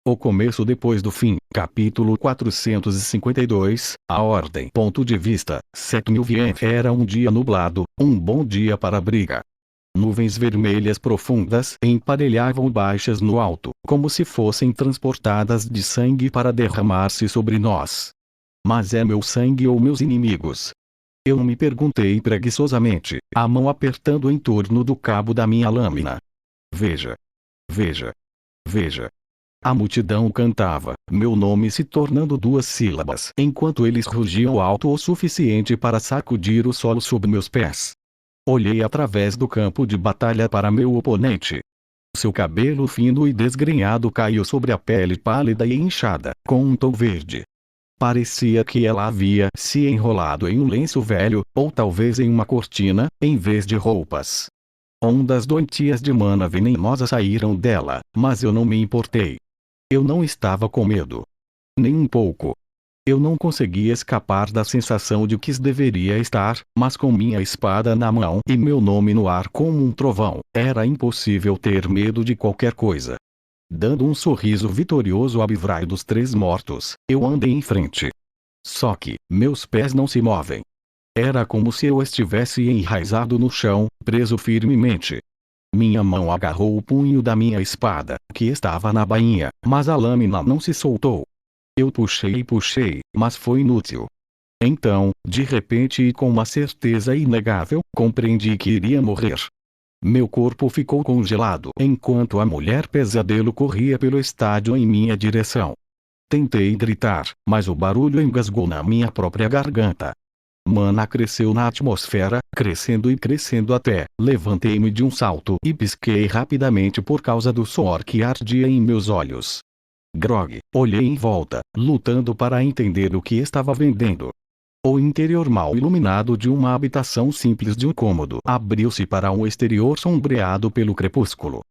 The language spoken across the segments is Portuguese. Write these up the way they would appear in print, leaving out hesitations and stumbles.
O começo depois do fim. Capítulo 452, a ordem. Ponto de vista. 7000 Era um dia nublado, um bom dia para a briga. Nuvens vermelhas profundas emparelhavam baixas no alto, como se fossem transportadas de sangue para derramar-se sobre nós. Mas é meu sangue ou meus inimigos? Eu me perguntei preguiçosamente, a mão apertando em torno do cabo da minha lâmina. Veja. Veja. Veja. A multidão cantava, meu nome se tornando 2 sílabas, enquanto eles rugiam alto o suficiente para sacudir o solo sob meus pés. Olhei através do campo de batalha para meu oponente. Seu cabelo fino e desgrenhado caiu sobre a pele pálida e inchada, com um tom verde. Parecia que ela havia se enrolado em um lenço velho, ou talvez em uma cortina, em vez de roupas. Ondas doentias de mana venenosa saíram dela, mas eu não me importei. Eu não estava com medo. Nem um pouco. Eu não conseguia escapar da sensação de que deveria estar, mas com minha espada na mão e meu nome no ar como um trovão, era impossível ter medo de qualquer coisa. Dando um sorriso vitorioso ao bivrai dos 3 mortos, eu andei em frente. Só que, meus pés não se movem. Era como se eu estivesse enraizado no chão, preso firmemente. Minha mão agarrou o punho da minha espada, que estava na bainha, mas a lâmina não se soltou. Eu puxei e puxei, mas foi inútil. Então, de repente e com uma certeza inegável, compreendi que iria morrer. Meu corpo ficou congelado enquanto a mulher pesadelo corria pelo estádio em minha direção. Tentei gritar, mas o barulho engasgou na minha própria garganta. Mana cresceu na atmosfera, crescendo e crescendo até, levantei-me de um salto e pisquei rapidamente por causa do suor que ardia em meus olhos. Grog, olhei em volta, lutando para entender o que estava vendendo. O interior mal iluminado de uma habitação simples de um cômodo abriu-se para um exterior sombreado pelo crepúsculo.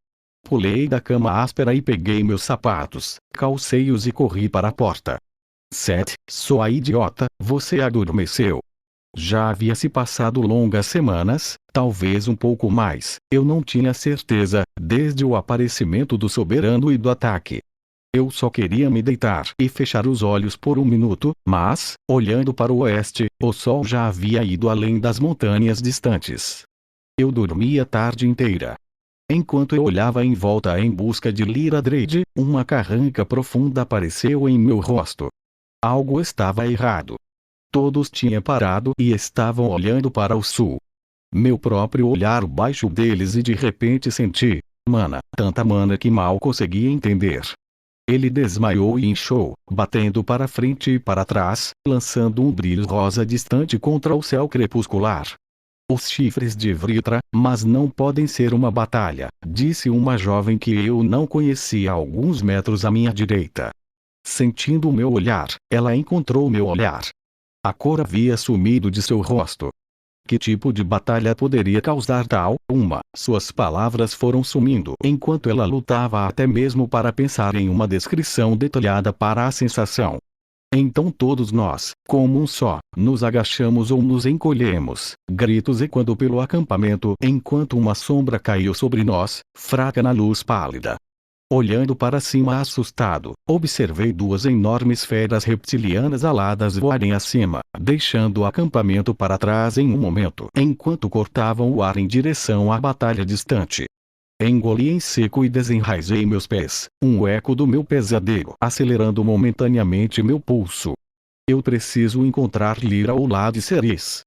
Pulei da cama áspera e peguei meus sapatos, calcei-os e corri para a porta. Seth, sua idiota, você adormeceu. Já havia se passado longas semanas, talvez um pouco mais, eu não tinha certeza, desde o aparecimento do soberano e do ataque. Eu só queria me deitar e fechar os olhos por um minuto, mas, olhando para o oeste, o sol já havia ido além das montanhas distantes. Eu dormi a tarde inteira. Enquanto eu olhava em volta em busca de Lyra Drade, uma carranca profunda apareceu em meu rosto. Algo estava errado. Todos tinham parado e estavam olhando para o sul. Meu próprio olhar baixo deles e de repente senti, mana, tanta mana que mal conseguia entender. Ele desmaiou e inchou, batendo para frente e para trás, lançando um brilho rosa distante contra o céu crepuscular. Os chifres de Vritra, mas não podem ser uma batalha, disse uma jovem que eu não conhecia a alguns metros à minha direita. Sentindo o meu olhar, ela encontrou meu olhar. A cor havia sumido de seu rosto. Que tipo de batalha poderia causar tal uma? Suas palavras foram sumindo enquanto ela lutava até mesmo para pensar em uma descrição detalhada para a sensação. Então todos nós, como um só, nos agachamos ou nos encolhemos, gritos ecoando pelo acampamento enquanto uma sombra caiu sobre nós, fraca na luz pálida. Olhando para cima assustado, observei 2 enormes feras reptilianas aladas voarem acima, deixando o acampamento para trás em um momento, enquanto cortavam o ar em direção à batalha distante. Engoli em seco e desenraizei meus pés, um eco do meu pesadelo acelerando momentaneamente meu pulso. Eu preciso encontrar Lyra ou Lady Ceres.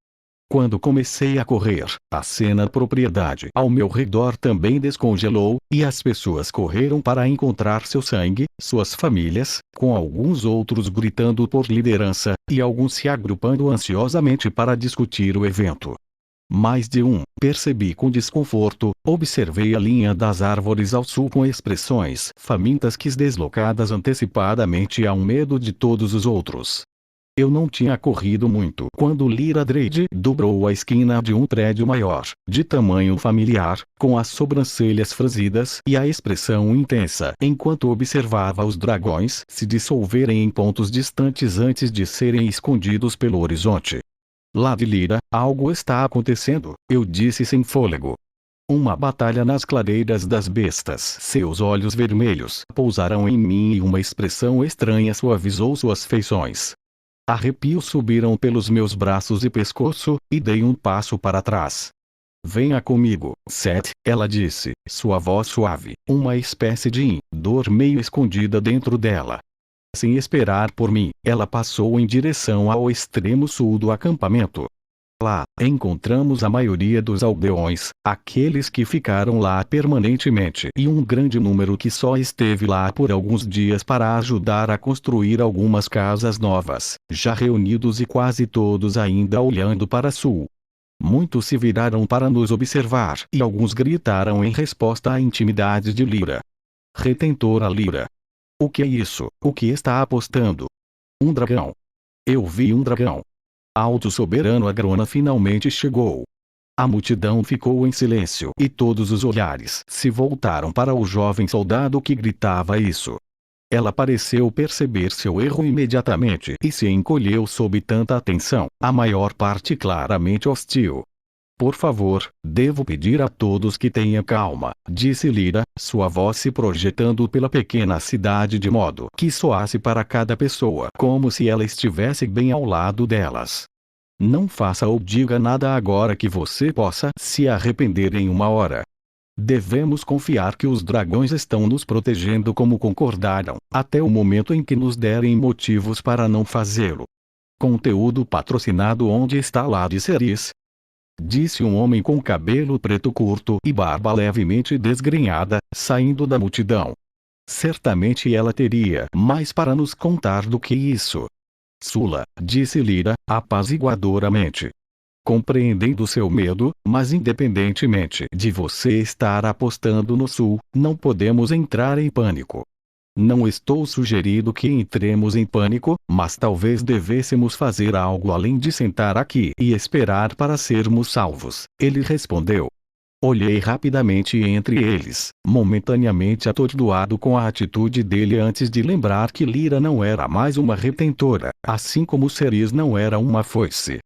Quando comecei a correr, a cena propriedade ao meu redor também descongelou, e as pessoas correram para encontrar seu sangue, suas famílias, com alguns outros gritando por liderança, e alguns se agrupando ansiosamente para discutir o evento. Mais de um, percebi com desconforto, observei a linha das árvores ao sul com expressões famintas que deslocadas antecipadamente a um medo de todos os outros. Eu não tinha corrido muito quando Lyra Drade dobrou a esquina de um prédio maior, de tamanho familiar, com as sobrancelhas franzidas e a expressão intensa enquanto observava os dragões se dissolverem em pontos distantes antes de serem escondidos pelo horizonte. Lady Lyra, algo está acontecendo, eu disse sem fôlego. Uma batalha nas clareiras das bestas. Seus olhos vermelhos pousaram em mim e uma expressão estranha suavizou suas feições. Arrepios subiram pelos meus braços e pescoço, e dei um passo para trás. Venha comigo, Seth, ela disse, sua voz suave, uma espécie de dor meio escondida dentro dela. Sem esperar por mim, ela passou em direção ao extremo sul do acampamento. Lá, encontramos a maioria dos aldeões, aqueles que ficaram lá permanentemente e um grande número que só esteve lá por alguns dias para ajudar a construir algumas casas novas, já reunidos e quase todos ainda olhando para sul. Muitos se viraram para nos observar e alguns gritaram em resposta à intimidade de Lyra. Retentora Lyra. O que é isso? O que está apostando? Um dragão. Eu vi um dragão. Alto soberano Agrona finalmente chegou. A multidão ficou em silêncio e todos os olhares se voltaram para o jovem soldado que gritava isso. Ela pareceu perceber seu erro imediatamente e se encolheu sob tanta atenção, a maior parte claramente hostil. Por favor, devo pedir a todos que tenham calma, disse Lyra, sua voz se projetando pela pequena cidade de modo que soasse para cada pessoa como se ela estivesse bem ao lado delas. Não faça ou diga nada agora que você possa se arrepender em uma hora. Devemos confiar que os dragões estão nos protegendo como concordaram, até o momento em que nos derem motivos para não fazê-lo. Conteúdo patrocinado. Onde está Lady Ceres? Disse um homem com cabelo preto curto e barba levemente desgrenhada, saindo da multidão. Certamente ela teria mais para nos contar do que isso. Sula, disse Lyra, apaziguadoramente. Compreendendo seu medo, mas independentemente de você estar apostando no sul, não podemos entrar em pânico. Não estou sugerindo que entremos em pânico, mas talvez devêssemos fazer algo além de sentar aqui e esperar para sermos salvos, ele respondeu. Olhei rapidamente entre eles, momentaneamente atordoado com a atitude dele antes de lembrar que Lyra não era mais uma retentora, assim como Ceres não era uma foice.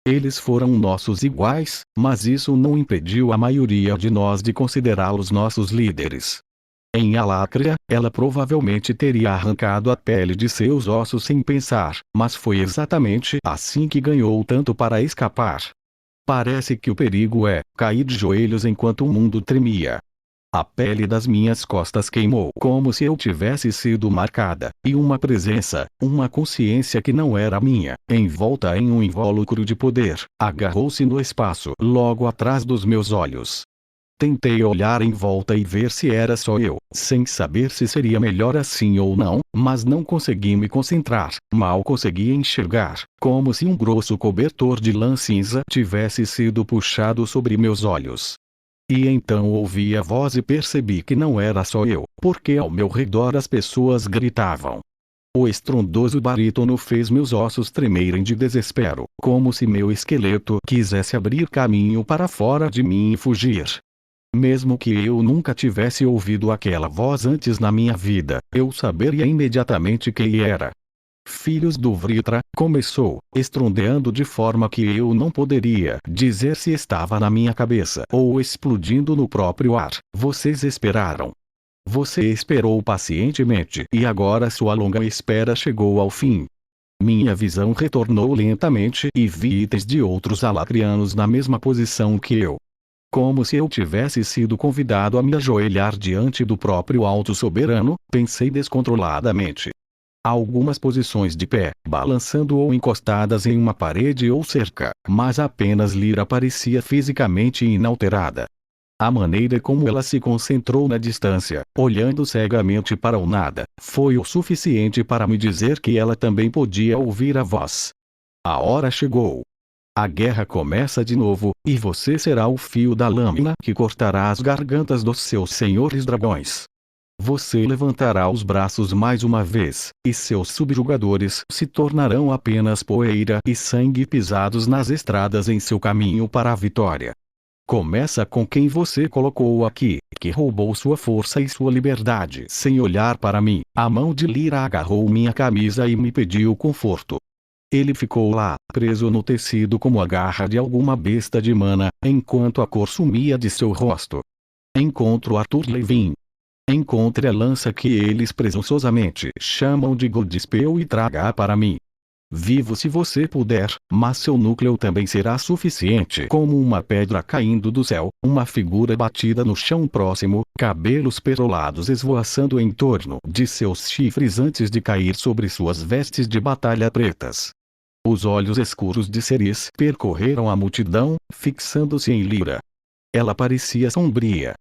Eles foram nossos iguais, mas isso não impediu a maioria de nós de considerá-los nossos líderes. Em Alácrea, ela provavelmente teria arrancado a pele de seus ossos sem pensar, mas foi exatamente assim que ganhou tanto para escapar. Parece que o perigo é cair de joelhos enquanto o mundo tremia. A pele das minhas costas queimou como se eu tivesse sido marcada, e uma presença, uma consciência que não era minha, envolta em um invólucro de poder, agarrou-se no espaço logo atrás dos meus olhos. Tentei olhar em volta e ver se era só eu, sem saber se seria melhor assim ou não, mas não consegui me concentrar, mal conseguia enxergar, como se um grosso cobertor de lã cinza tivesse sido puxado sobre meus olhos. E então ouvi a voz e percebi que não era só eu, porque ao meu redor as pessoas gritavam. O estrondoso barítono fez meus ossos tremerem de desespero, como se meu esqueleto quisesse abrir caminho para fora de mim e fugir. Mesmo que eu nunca tivesse ouvido aquela voz antes na minha vida, eu saberia imediatamente quem era. Filhos do Vritra, começou, estrondeando de forma que eu não poderia dizer se estava na minha cabeça ou explodindo no próprio ar. Vocês esperaram. Você esperou pacientemente e agora sua longa espera chegou ao fim. Minha visão retornou lentamente e vi itens de outros alacrianos na mesma posição que eu. Como se eu tivesse sido convidado a me ajoelhar diante do próprio Alto Soberano, pensei descontroladamente. Algumas posições de pé, balançando ou encostadas em uma parede ou cerca, mas apenas Lyra parecia fisicamente inalterada. A maneira como ela se concentrou na distância, olhando cegamente para o nada, foi o suficiente para me dizer que ela também podia ouvir a voz. A hora chegou. A guerra começa de novo, e você será o fio da lâmina que cortará as gargantas dos seus senhores dragões. Você levantará os braços mais uma vez, e seus subjugadores se tornarão apenas poeira e sangue pisados nas estradas em seu caminho para a vitória. Começa com quem você colocou aqui, que roubou sua força e sua liberdade sem olhar para mim. A mão de Lyra agarrou minha camisa e me pediu conforto. Ele ficou lá, preso no tecido como a garra de alguma besta de mana, enquanto a cor sumia de seu rosto. Encontro Arthur Levin. Encontre a lança que eles presunçosamente chamam de Godspell e traga-a para mim. Vivo se você puder, mas seu núcleo também será suficiente como uma pedra caindo do céu, uma figura batida no chão próximo, cabelos perolados esvoaçando em torno de seus chifres antes de cair sobre suas vestes de batalha pretas. Os olhos escuros de Ceres percorreram a multidão, fixando-se em Lyra. Ela parecia sombria.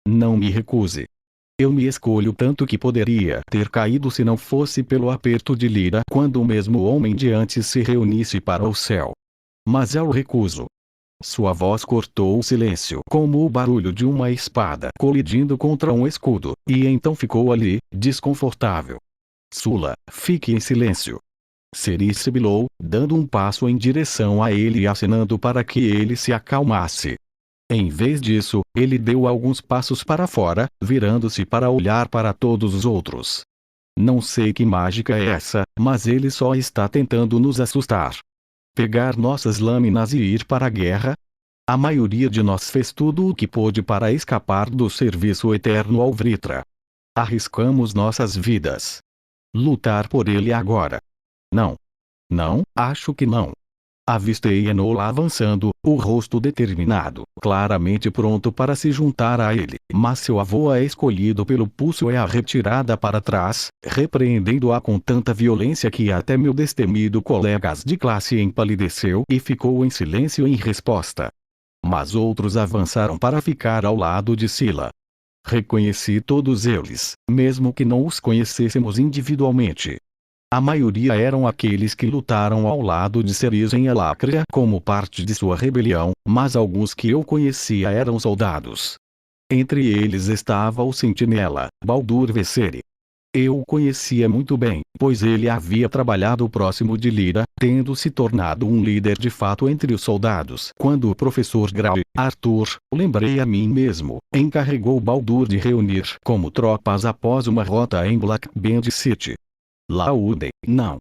Não me recuse. Eu me escolho tanto que poderia ter caído se não fosse pelo aperto de Lyra quando o mesmo homem de antes se reunisse para o céu. Mas eu recuso. Sua voz cortou o silêncio como o barulho de uma espada colidindo contra um escudo, e então ficou ali, desconfortável. Sula, fique em silêncio. Ceres sibilou, dando um passo em direção a ele e acenando para que ele se acalmasse. Em vez disso, ele deu alguns passos para fora, virando-se para olhar para todos os outros. Não sei que mágica é essa, mas ele só está tentando nos assustar. Pegar nossas lâminas e ir para a guerra? A maioria de nós fez tudo o que pôde para escapar do serviço eterno ao Vritra. Arriscamos nossas vidas. Lutar por ele agora? Não. Não, acho que não. Avistei Enola avançando, o rosto determinado, claramente pronto para se juntar a ele, mas seu avô é escolhido pelo pulso e a retirada para trás, repreendendo-a com tanta violência que até meu destemido colegas de classe empalideceu e ficou em silêncio em resposta. Mas outros avançaram para ficar ao lado de Sila. Reconheci todos eles, mesmo que não os conhecêssemos individualmente. A maioria eram aqueles que lutaram ao lado de Ceres em Elacria como parte de sua rebelião, mas alguns que eu conhecia eram soldados. Entre eles estava o sentinela, Baldur Vesseri. Eu o conhecia muito bem, pois ele havia trabalhado próximo de Lyra, tendo se tornado um líder de fato entre os soldados. Quando o professor Grau, Arthur, lembrei a mim mesmo, encarregou Baldur de reunir como tropas após uma rota em Black Band City. Lauden, não.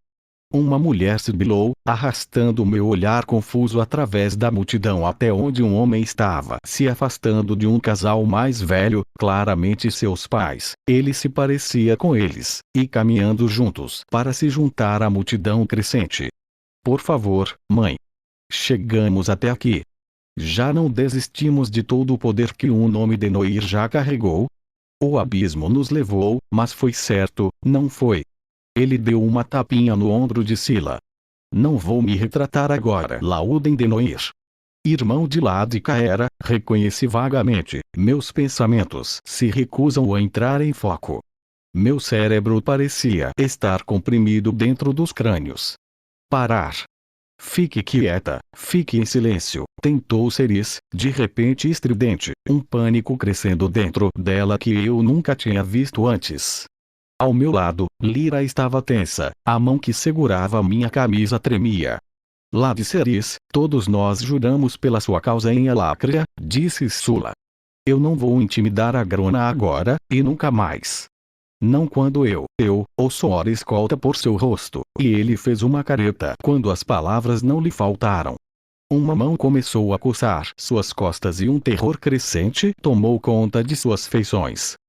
Uma mulher sibilou, arrastando meu olhar confuso através da multidão até onde um homem estava se afastando de um casal mais velho, claramente seus pais. Ele se parecia com eles, e caminhando juntos para se juntar à multidão crescente. Por favor, mãe. Chegamos até aqui. Já não desistimos de todo o poder que o nome de Noir já carregou? O abismo nos levou, mas foi certo, não foi? Ele deu uma tapinha no ombro de Sila. Não vou me retratar agora, Lauden de Noir. Irmão de Lad e Caera, reconheci vagamente, meus pensamentos se recusam a entrar em foco. Meu cérebro parecia estar comprimido dentro dos crânios. Parar. Fique quieta, fique em silêncio, tentou Ceres, de repente estridente, um pânico crescendo dentro dela que eu nunca tinha visto antes. Ao meu lado, Lyra estava tensa, a mão que segurava minha camisa tremia. Lá de Ceres, todos nós juramos pela sua causa em Elacria, disse Sula. Eu não vou intimidar a Grona agora, e nunca mais. Não quando o suor escolta por seu rosto, e ele fez uma careta quando as palavras não lhe faltaram. Uma mão começou a coçar suas costas e um terror crescente tomou conta de suas feições.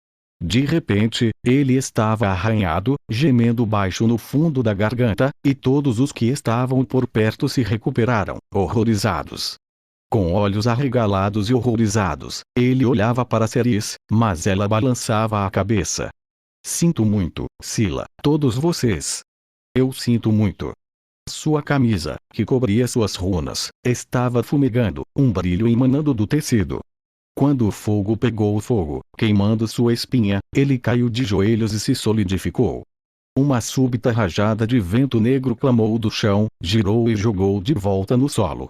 De repente, ele estava arranhado, gemendo baixo no fundo da garganta, e todos os que estavam por perto se recuperaram, horrorizados. Com olhos arregalados e horrorizados, ele olhava para Ceres, mas ela balançava a cabeça. Sinto muito, Sila, todos vocês. Eu sinto muito. Sua camisa, que cobria suas runas, estava fumegando, um brilho emanando do tecido. Quando o fogo pegou fogo, queimando sua espinha, ele caiu de joelhos e se solidificou. Uma súbita rajada de vento negro clamou do chão, girou e jogou de volta no solo.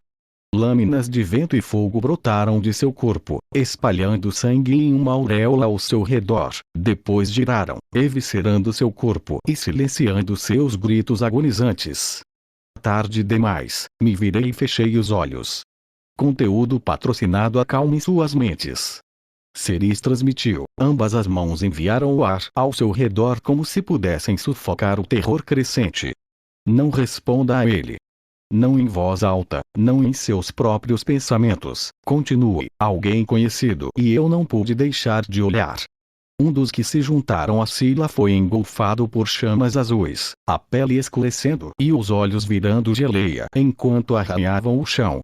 Lâminas de vento e fogo brotaram de seu corpo, espalhando sangue em uma auréola ao seu redor, depois giraram, eviscerando seu corpo e silenciando seus gritos agonizantes. Tarde demais, me virei e fechei os olhos. Conteúdo patrocinado acalme suas mentes. Ceres transmitiu, ambas as mãos enviaram o ar ao seu redor como se pudessem sufocar o terror crescente. Não responda a ele. Não em voz alta, não em seus próprios pensamentos. Continue. Alguém conhecido. E eu não pude deixar de olhar. Um dos que se juntaram a Sila foi engolfado por chamas azuis, a pele escurecendo e os olhos virando geleia enquanto arranhavam o chão.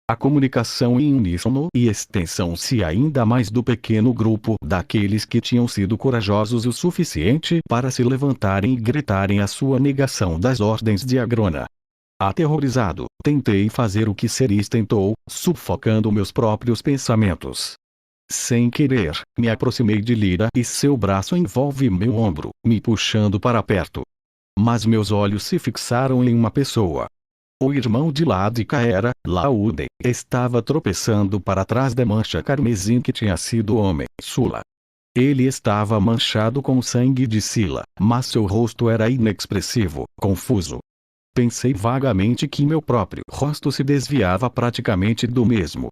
A comunicação em uníssono e extensão-se ainda mais do pequeno grupo daqueles que tinham sido corajosos o suficiente para se levantarem e gritarem a sua negação das ordens de Agrona. Aterrorizado, tentei fazer o que Ceres tentou, sufocando meus próprios pensamentos. Sem querer, me aproximei de Lyra e seu braço envolve meu ombro, me puxando para perto. Mas meus olhos se fixaram em uma pessoa. O irmão de Ladica era, Laúden, estava tropeçando para trás da mancha carmesim que tinha sido o homem, Sula. Ele estava manchado com o sangue de Sila, mas seu rosto era inexpressivo, confuso. Pensei vagamente que meu próprio rosto se desviava praticamente do mesmo.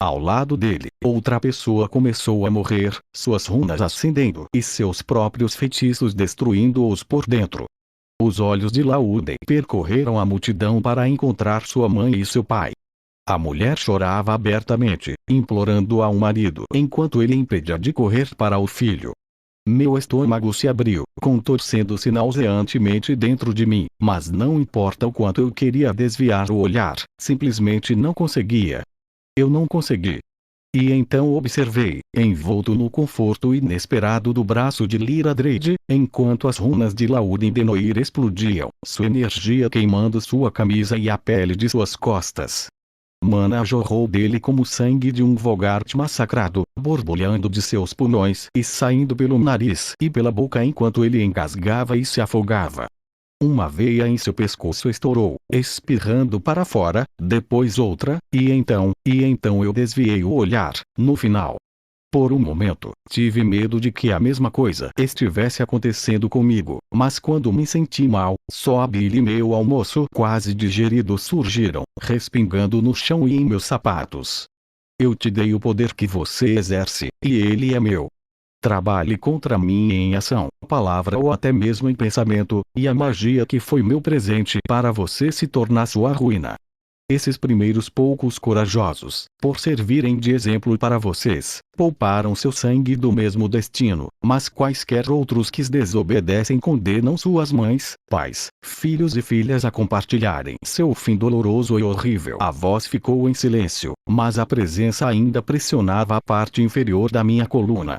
Ao lado dele, outra pessoa começou a morrer, suas runas acendendo e seus próprios feitiços destruindo-os por dentro. Os olhos de Laúden percorreram a multidão para encontrar sua mãe e seu pai. A mulher chorava abertamente, implorando ao marido enquanto ele impedia de correr para o filho. Meu estômago se abriu, contorcendo-se nauseantemente dentro de mim, mas não importa o quanto eu queria desviar o olhar, simplesmente não conseguia. Eu não consegui. E então observei, envolto no conforto inesperado do braço de Lyra Drade, enquanto as runas de Laúden de Noir explodiam, sua energia queimando sua camisa e a pele de suas costas. Mana jorrou dele como sangue de um Vogart massacrado, borbulhando de seus pulmões e saindo pelo nariz e pela boca enquanto ele engasgava e se afogava. Uma veia em seu pescoço estourou, espirrando para fora, depois outra, e então eu desviei o olhar, no final. Por um momento, tive medo de que a mesma coisa estivesse acontecendo comigo, mas quando me senti mal, só a bile e meu almoço quase digerido surgiram, respingando no chão e em meus sapatos. Eu te dei o poder que você exerce, e ele é meu. Trabalhe contra mim em ação, palavra ou até mesmo em pensamento, e a magia que foi meu presente para você se tornar sua ruína. Esses primeiros poucos corajosos, por servirem de exemplo para vocês, pouparam seu sangue do mesmo destino, mas quaisquer outros que desobedecem condenam suas mães, pais, filhos e filhas a compartilharem seu fim doloroso e horrível. A voz ficou em silêncio, mas a presença ainda pressionava a parte inferior da minha coluna.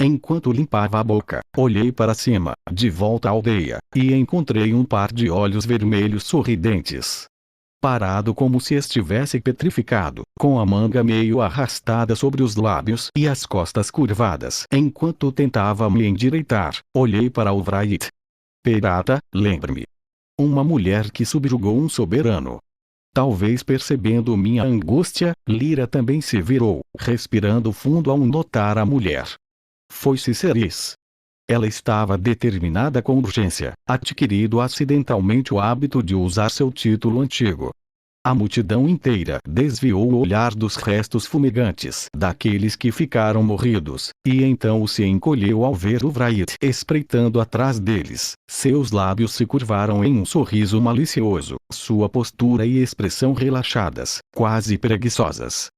Enquanto limpava a boca, olhei para cima, de volta à aldeia, e encontrei um par de olhos vermelhos sorridentes. Parado como se estivesse petrificado, com a manga meio arrastada sobre os lábios e as costas curvadas. Enquanto tentava me endireitar, olhei para o Wraith. Pirata, lembre-me. Uma mulher que subjugou um soberano. Talvez percebendo minha angústia, Lyra também se virou, respirando fundo ao notar a mulher. Foi-se Ceres. Ela estava determinada com urgência, adquirido acidentalmente o hábito de usar seu título antigo. A multidão inteira desviou o olhar dos restos fumegantes daqueles que ficaram morridos, e então se encolheu ao ver o Wraith espreitando atrás deles. Seus lábios se curvaram em um sorriso malicioso, sua postura e expressão relaxadas, quase preguiçosas.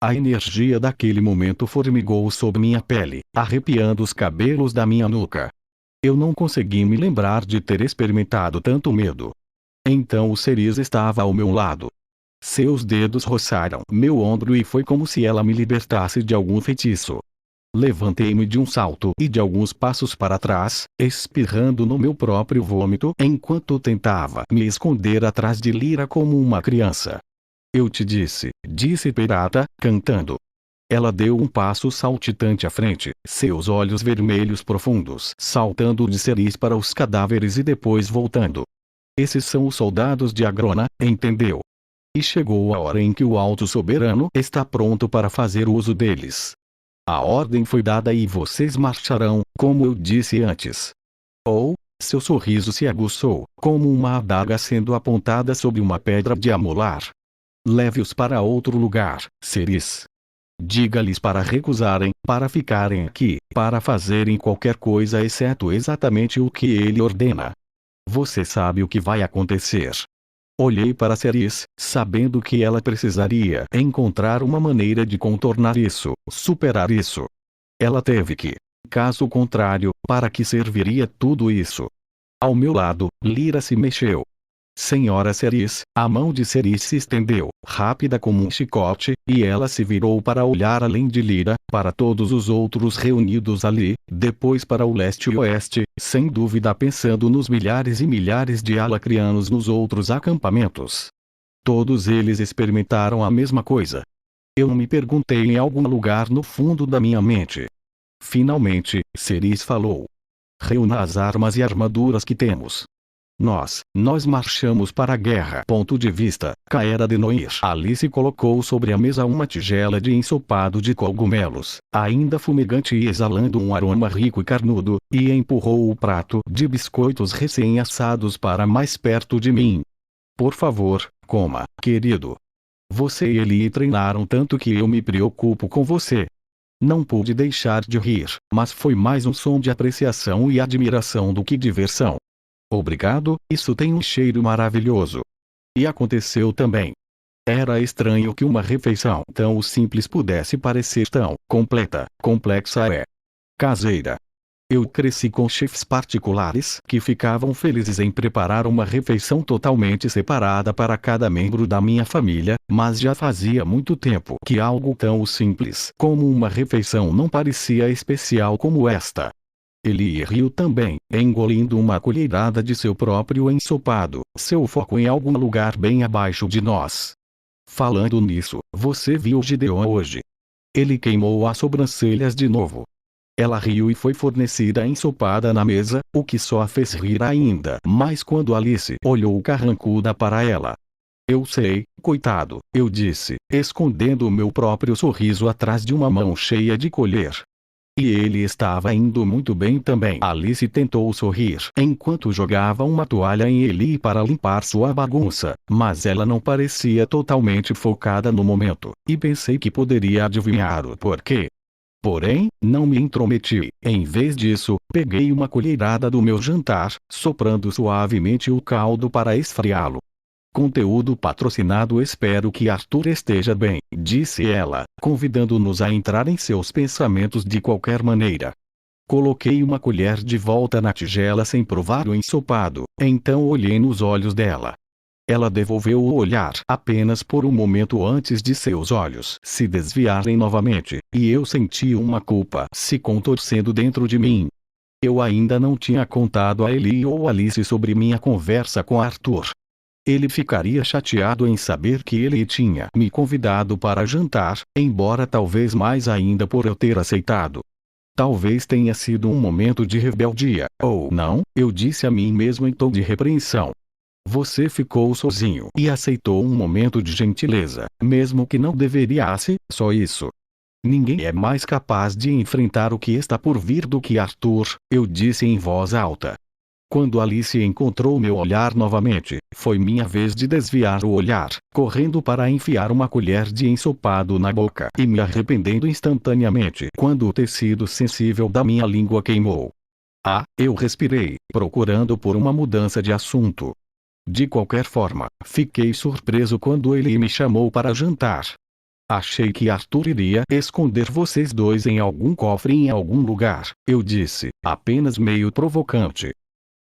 A energia daquele momento formigou sob minha pele, arrepiando os cabelos da minha nuca. Eu não consegui me lembrar de ter experimentado tanto medo. Então o Ceres estava ao meu lado. Seus dedos roçaram meu ombro e foi como se ela me libertasse de algum feitiço. Levantei-me de um salto e de alguns passos para trás, espirrando no meu próprio vômito enquanto tentava me esconder atrás de Lyra como uma criança. Eu te disse Pirata, cantando. Ela deu um passo saltitante à frente, seus olhos vermelhos profundos saltando de Ceres para os cadáveres e depois voltando. Esses são os soldados de Agrona, entendeu? E chegou a hora em que o Alto Soberano está pronto para fazer uso deles. A ordem foi dada e vocês marcharão, como eu disse antes. Seu sorriso se aguçou, como uma adaga sendo apontada sobre uma pedra de amolar. Leve-os para outro lugar, Ceres. Diga-lhes para recusarem, para ficarem aqui, para fazerem qualquer coisa exceto exatamente o que ele ordena. Você sabe o que vai acontecer. Olhei para Ceres, sabendo que ela precisaria encontrar uma maneira de contornar isso, superar isso. Ela teve que. Caso contrário, para que serviria tudo isso? Ao meu lado, Lyra se mexeu. Senhora Ceres, a mão de Ceres se estendeu, rápida como um chicote, e ela se virou para olhar além de Lyra, para todos os outros reunidos ali, depois para o leste e oeste, sem dúvida pensando nos milhares e milhares de alacrianos nos outros acampamentos. Todos eles experimentaram a mesma coisa. Eu me perguntei em algum lugar no fundo da minha mente. Finalmente, Ceres falou. Reúna as armas e armaduras que temos. Nós marchamos para a guerra. Ponto de vista, Caera de Noir. Alice colocou sobre a mesa uma tigela de ensopado de cogumelos, ainda fumegante e exalando um aroma rico e carnudo, e empurrou o prato de biscoitos recém-assados para mais perto de mim. Por favor, coma, querido. Você e ele treinaram tanto que eu me preocupo com você. Não pude deixar de rir, mas foi mais um som de apreciação e admiração do que diversão. Obrigado, isso tem um cheiro maravilhoso. E aconteceu também. Era estranho que uma refeição tão simples pudesse parecer tão completa, complexa e caseira. Eu cresci com chefes particulares que ficavam felizes em preparar uma refeição totalmente separada para cada membro da minha família, mas já fazia muito tempo que algo tão simples como uma refeição não parecia especial como esta. Ele riu também, engolindo uma colherada de seu próprio ensopado, seu foco em algum lugar bem abaixo de nós. Falando nisso, você viu Gideon hoje. Ele queimou as sobrancelhas de novo. Ela riu e foi fornecida ensopada na mesa, o que só a fez rir ainda mais quando Alice olhou carrancuda para ela. Eu sei, coitado, eu disse, escondendo o meu próprio sorriso atrás de uma mão cheia de colher. E ele estava indo muito bem também. Alice tentou sorrir enquanto jogava uma toalha em Eli para limpar sua bagunça, mas ela não parecia totalmente focada no momento, e pensei que poderia adivinhar o porquê. Porém, não me intrometi. Em vez disso, peguei uma colherada do meu jantar, soprando suavemente o caldo para esfriá-lo. Conteúdo patrocinado. Espero que Arthur esteja bem, disse ela, convidando-nos a entrar em seus pensamentos de qualquer maneira. Coloquei uma colher de volta na tigela sem provar o ensopado, então olhei nos olhos dela. Ela devolveu o olhar apenas por um momento antes de seus olhos se desviarem novamente, e eu senti uma culpa se contorcendo dentro de mim. Eu ainda não tinha contado a Eli ou Alice sobre minha conversa com Arthur. Ele ficaria chateado em saber que ele tinha me convidado para jantar, embora talvez mais ainda por eu ter aceitado. Talvez tenha sido um momento de rebeldia, ou não, eu disse a mim mesmo em tom de repreensão. Você ficou sozinho e aceitou um momento de gentileza, mesmo que não deveriasse, só isso. Ninguém é mais capaz de enfrentar o que está por vir do que Arthur, eu disse em voz alta. Quando Alice encontrou meu olhar novamente, foi minha vez de desviar o olhar, correndo para enfiar uma colher de ensopado na boca e me arrependendo instantaneamente quando o tecido sensível da minha língua queimou. Eu respirei, procurando por uma mudança de assunto. De qualquer forma, fiquei surpreso quando ele me chamou para jantar. Achei que Arthur iria esconder vocês dois em algum cofre em algum lugar, eu disse, apenas meio provocante.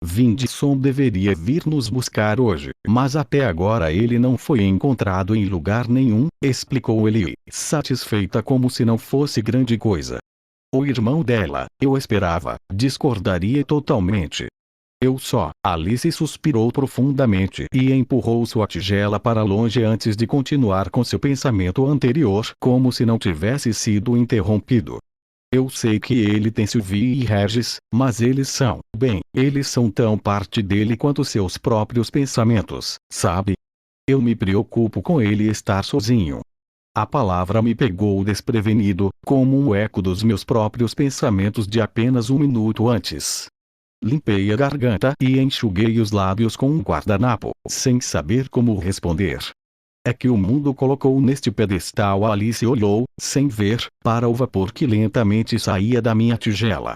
Vindson deveria vir nos buscar hoje, mas até agora ele não foi encontrado em lugar nenhum, explicou ele, satisfeita como se não fosse grande coisa. O irmão dela, eu esperava, discordaria totalmente. Alice suspirou profundamente e empurrou sua tigela para longe antes de continuar com seu pensamento anterior, como se não tivesse sido interrompido. Eu sei que ele tem Sylvie e Regis, mas eles são tão parte dele quanto seus próprios pensamentos, sabe? Eu me preocupo com ele estar sozinho. A palavra me pegou desprevenido, como um eco dos meus próprios pensamentos de apenas um minuto antes. Limpei a garganta e enxuguei os lábios com um guardanapo, sem saber como responder. É que o mundo colocou neste pedestal. Alice olhou, sem ver, para o vapor que lentamente saía da minha tigela.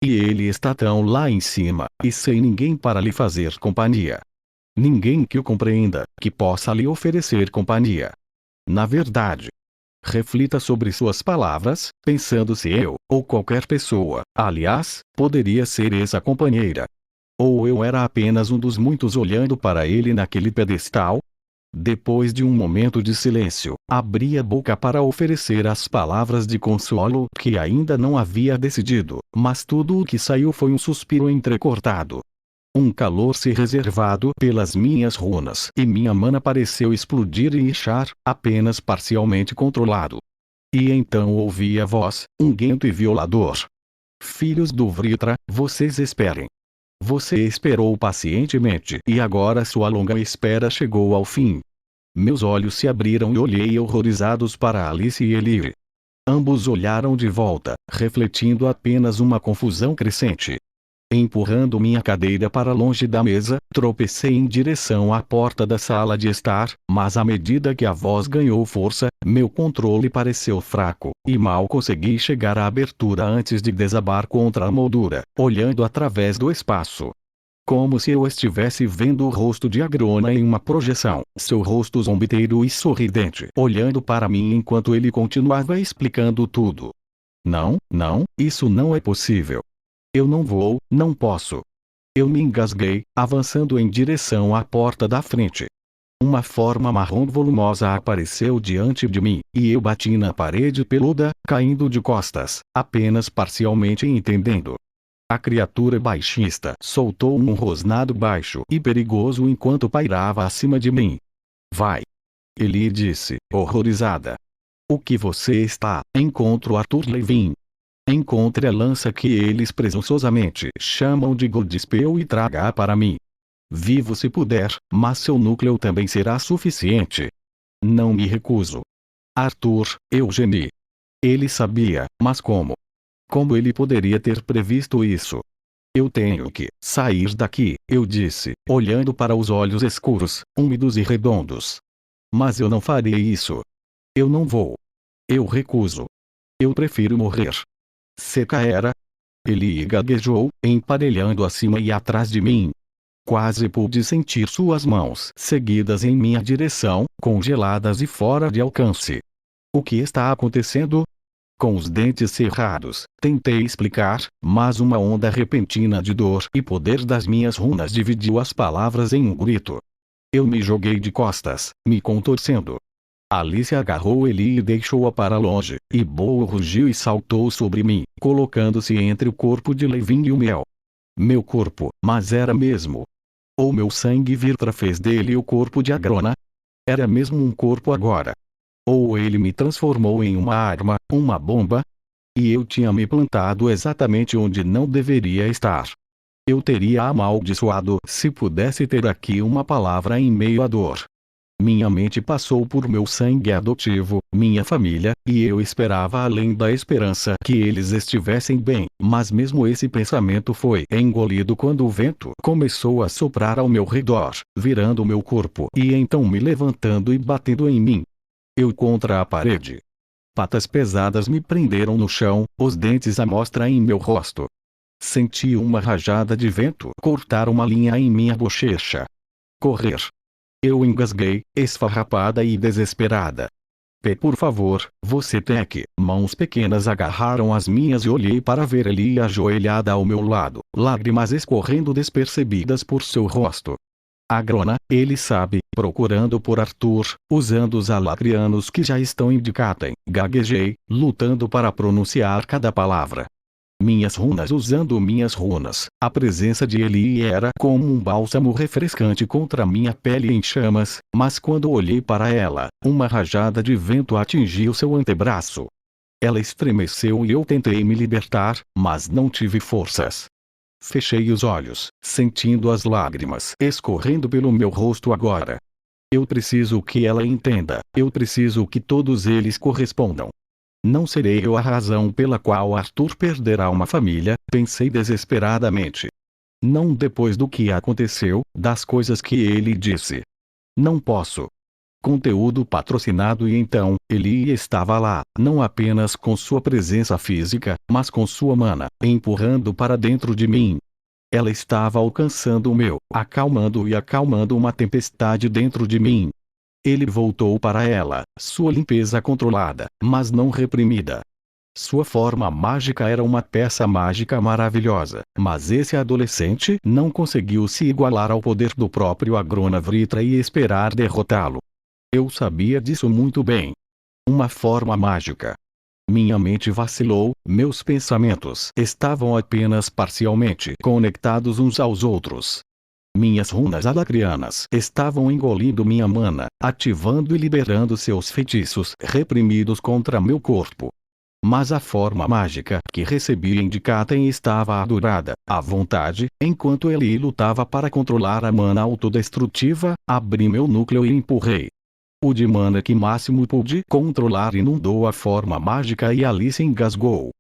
E ele está tão lá em cima, e sem ninguém para lhe fazer companhia. Ninguém que o compreenda, que possa lhe oferecer companhia. Na verdade, reflita sobre suas palavras, pensando se eu, ou qualquer pessoa, aliás, poderia ser essa companheira. Ou eu era apenas um dos muitos olhando para ele naquele pedestal? Depois de um momento de silêncio, abri a boca para oferecer as palavras de consolo que ainda não havia decidido, mas tudo o que saiu foi um suspiro entrecortado. Um calor se reservado pelas minhas runas e minha mana pareceu explodir e inchar, apenas parcialmente controlado. E então ouvi a voz, unguento e violador. Filhos do Vritra, vocês esperem. Você esperou pacientemente e agora sua longa espera chegou ao fim. Meus olhos se abriram e olhei horrorizados para Alice e Elie. Ambos olharam de volta, refletindo apenas uma confusão crescente. Empurrando minha cadeira para longe da mesa, tropecei em direção à porta da sala de estar, mas à medida que a voz ganhou força, meu controle pareceu fraco, e mal consegui chegar à abertura antes de desabar contra a moldura, olhando através do espaço. Como se eu estivesse vendo o rosto de Agrona em uma projeção, seu rosto zombeteiro e sorridente, olhando para mim enquanto ele continuava explicando tudo. Não, isso não é possível. Eu não vou, não posso. Eu me engasguei, avançando em direção à porta da frente. Uma forma marrom volumosa apareceu diante de mim, e eu bati na parede peluda, caindo de costas, apenas parcialmente entendendo. A criatura baixista soltou um rosnado baixo e perigoso enquanto pairava acima de mim. Vai! Ele disse, horrorizada. O que você está? Encontro Arthur Levin. Encontre a lança que eles presunçosamente chamam de Goldspell e traga-a para mim. Vivo se puder, mas seu núcleo também será suficiente. Não me recuso. Arthur, Eugenie. Ele sabia, mas como? Como ele poderia ter previsto isso? Eu tenho que sair daqui, eu disse, olhando para os olhos escuros, úmidos e redondos. Mas eu não farei isso. Eu não vou. Eu recuso. Eu prefiro morrer. Seca era. Ele gaguejou, emparelhando acima e atrás de mim. Quase pude sentir suas mãos seguidas em minha direção, congeladas e fora de alcance. O que está acontecendo? Com os dentes cerrados, tentei explicar, mas uma onda repentina de dor e poder das minhas runas dividiu as palavras em um grito. Eu me joguei de costas, me contorcendo. Alice agarrou ele e deixou-a para longe, e Boa rugiu e saltou sobre mim, colocando-se entre o corpo de Levin e o meu. Meu corpo, mas era mesmo. Ou meu sangue Virtra fez dele o corpo de Agrona? Era mesmo um corpo agora. Ou ele me transformou em uma arma, uma bomba? E eu tinha me plantado exatamente onde não deveria estar. Eu teria amaldiçoado se pudesse ter aqui uma palavra em meio à dor. Minha mente passou por meu sangue adotivo, minha família, e eu esperava além da esperança que eles estivessem bem, mas mesmo esse pensamento foi engolido quando o vento começou a soprar ao meu redor, virando meu corpo e então me levantando e batendo em mim. Eu contra a parede. Patas pesadas me prenderam no chão, os dentes à mostra em meu rosto. Senti uma rajada de vento cortar uma linha em minha bochecha. Correr. Eu engasguei, esfarrapada e desesperada. Por favor, você tem que. Mãos pequenas agarraram as minhas e olhei para ver Ellie ajoelhada ao meu lado, lágrimas escorrendo despercebidas por seu rosto. Agrona, ele sabe, procurando por Arthur, usando os alacrianos que já estão em Dikaten, gaguejei, lutando para pronunciar cada palavra. Minhas runas usando minhas runas, a presença de Ellie era como um bálsamo refrescante contra minha pele em chamas, mas quando olhei para ela, uma rajada de vento atingiu seu antebraço. Ela estremeceu e eu tentei me libertar, mas não tive forças. Fechei os olhos, sentindo as lágrimas escorrendo pelo meu rosto agora. Eu preciso que ela entenda, eu preciso que todos eles correspondam. Não serei eu a razão pela qual Arthur perderá uma família, pensei desesperadamente. Não depois do que aconteceu, das coisas que ele disse. Não posso. Conteúdo patrocinado. E então, Eli estava lá, não apenas com sua presença física, mas com sua mana, empurrando para dentro de mim. Ela estava alcançando o meu, acalmando e acalmando uma tempestade dentro de mim. Ele voltou para ela, sua limpeza controlada, mas não reprimida. Sua forma mágica era uma peça mágica maravilhosa, mas esse adolescente não conseguiu se igualar ao poder do próprio Agrona Vritra e esperar derrotá-lo. Eu sabia disso muito bem. Uma forma mágica. Minha mente vacilou, meus pensamentos estavam apenas parcialmente conectados uns aos outros. Minhas runas alacrianas estavam engolindo minha mana, ativando e liberando seus feitiços reprimidos contra meu corpo. Mas a forma mágica que recebi em Dikaten estava adorada, à vontade, enquanto ele lutava para controlar a mana autodestrutiva. Abri meu núcleo e empurrei. O de mana que máximo pude controlar inundou a forma mágica e Alice engasgou.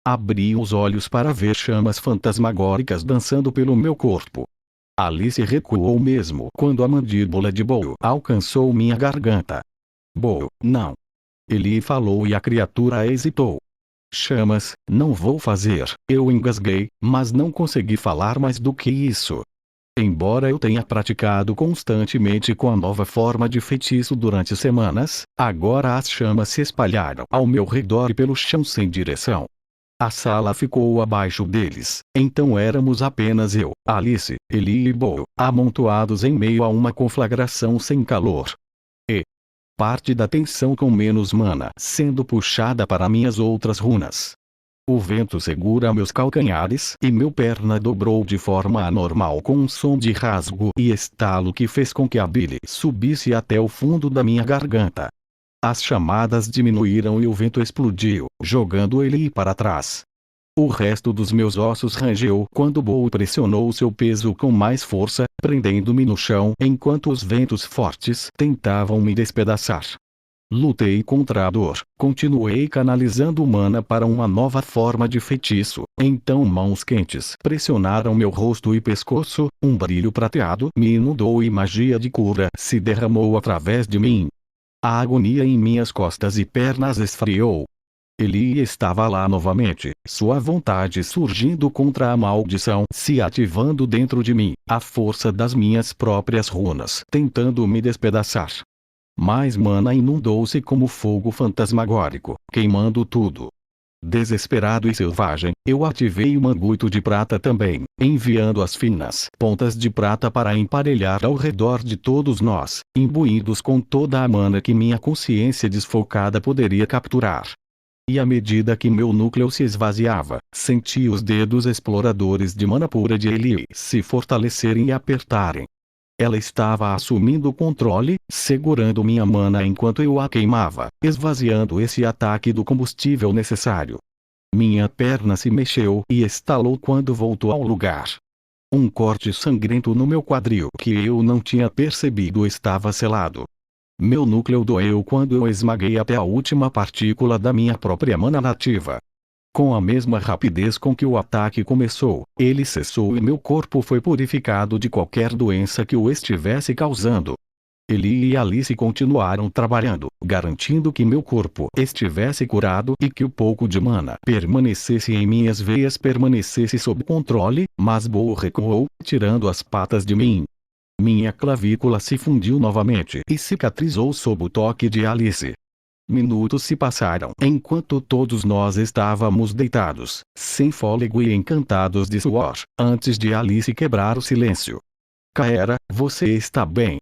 Abri os olhos para ver chamas fantasmagóricas dançando pelo meu corpo. Alice recuou mesmo quando a mandíbula de Boo alcançou minha garganta. Boo, não. Ele falou e a criatura hesitou. Chamas, não vou fazer, eu engasguei, mas não consegui falar mais do que isso. Embora eu tenha praticado constantemente com a nova forma de feitiço durante semanas, agora as chamas se espalharam ao meu redor e pelo chão sem direção. A sala ficou abaixo deles, então éramos apenas eu, Alice, Eli e Boo, amontoados em meio a uma conflagração sem calor. E parte da tensão com menos mana sendo puxada para minhas outras runas. O vento segura meus calcanhares e meu perna dobrou de forma anormal com um som de rasgo e estalo que fez com que a bile subisse até o fundo da minha garganta. As chamadas diminuíram e o vento explodiu, jogando ele para trás. O resto dos meus ossos rangeu quando Boo pressionou seu peso com mais força, prendendo-me no chão enquanto os ventos fortes tentavam me despedaçar. Lutei contra a dor, continuei canalizando mana para uma nova forma de feitiço, então mãos quentes pressionaram meu rosto e pescoço, um brilho prateado me inundou e magia de cura se derramou através de mim. A agonia em minhas costas e pernas esfriou. Eli estava lá novamente, sua vontade surgindo contra a maldição se ativando dentro de mim, a força das minhas próprias runas tentando me despedaçar. Mais mana inundou-se como fogo fantasmagórico, queimando tudo. Desesperado e selvagem, eu ativei o manguito de prata também, enviando as finas pontas de prata para emparelhar ao redor de todos nós, imbuídos com toda a mana que minha consciência desfocada poderia capturar. E à medida que meu núcleo se esvaziava, senti os dedos exploradores de mana pura de Eli se fortalecerem e apertarem. Ela estava assumindo o controle, segurando minha mana enquanto eu a queimava, esvaziando esse ataque do combustível necessário. Minha perna se mexeu e estalou quando voltou ao lugar. Um corte sangrento no meu quadril que eu não tinha percebido estava selado. Meu núcleo doeu quando eu esmaguei até a última partícula da minha própria mana nativa. Com a mesma rapidez com que o ataque começou, ele cessou e meu corpo foi purificado de qualquer doença que o estivesse causando. Eli e Alice continuaram trabalhando, garantindo que meu corpo estivesse curado e que o pouco de mana permanecesse em minhas veias permanecesse sob controle, mas Boo recuou, tirando as patas de mim. Minha clavícula se fundiu novamente e cicatrizou sob o toque de Alice. Minutos se passaram enquanto todos nós estávamos deitados, sem fôlego e encantados de suor, antes de Alice quebrar o silêncio. Kaera, você está bem?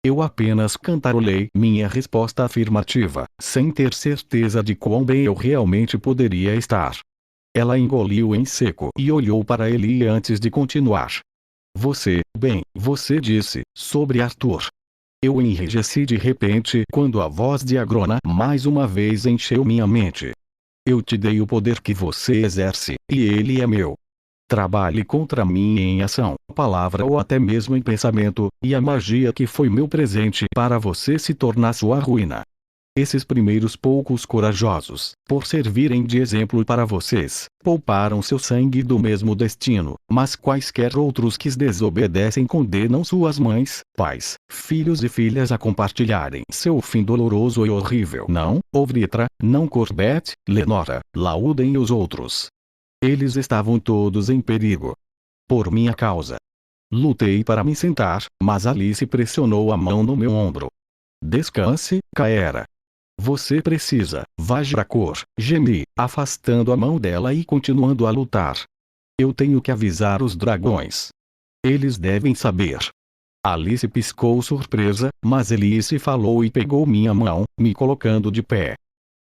Eu apenas cantarolei minha resposta afirmativa, sem ter certeza de quão bem eu realmente poderia estar. Ela engoliu em seco e olhou para ele antes de continuar. Você disse, sobre Arthur. Eu enrijeci de repente quando a voz de Agrona mais uma vez encheu minha mente. Eu te dei o poder que você exerce, e ele é meu. Trabalhe contra mim em ação, palavra ou até mesmo em pensamento, e a magia que foi meu presente para você se tornar sua ruína. Esses primeiros poucos corajosos, por servirem de exemplo para vocês, pouparam seu sangue do mesmo destino, mas quaisquer outros que desobedecem condenam suas mães, pais, filhos e filhas a compartilharem seu fim doloroso e horrível. Não, Ovritra, não Corbett, Lenora, Lauden e os outros. Eles estavam todos em perigo. Por minha causa. Lutei para me sentar, mas Alice pressionou a mão no meu ombro. Descanse, Kaera. Você precisa, Vajrakor, gemi, afastando a mão dela e continuando a lutar. Eu tenho que avisar os dragões. Eles devem saber. Alice piscou surpresa, mas Alice falou e pegou minha mão, me colocando de pé.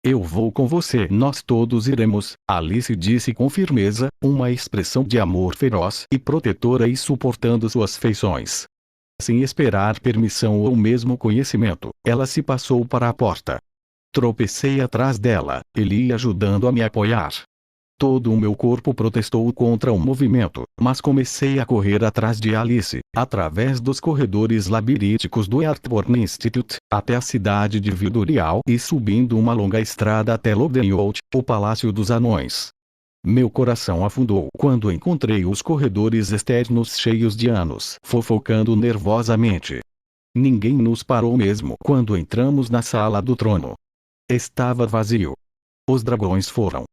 Eu vou com você. Nós todos iremos, Alice disse com firmeza, uma expressão de amor feroz e protetora e suportando suas feições. Sem esperar permissão ou mesmo conhecimento, ela se passou para a porta. Tropecei atrás dela, ele ajudando a me apoiar. Todo o meu corpo protestou contra o movimento, mas comecei a correr atrás de Alice, através dos corredores labirínticos do Earthborn Institute, até a cidade de Vidurial e subindo uma longa estrada até Lodenholt, o Palácio dos Anões. Meu coração afundou quando encontrei os corredores externos cheios de anos fofocando nervosamente. Ninguém nos parou mesmo quando entramos na sala do trono. Estava vazio. Os dragões foram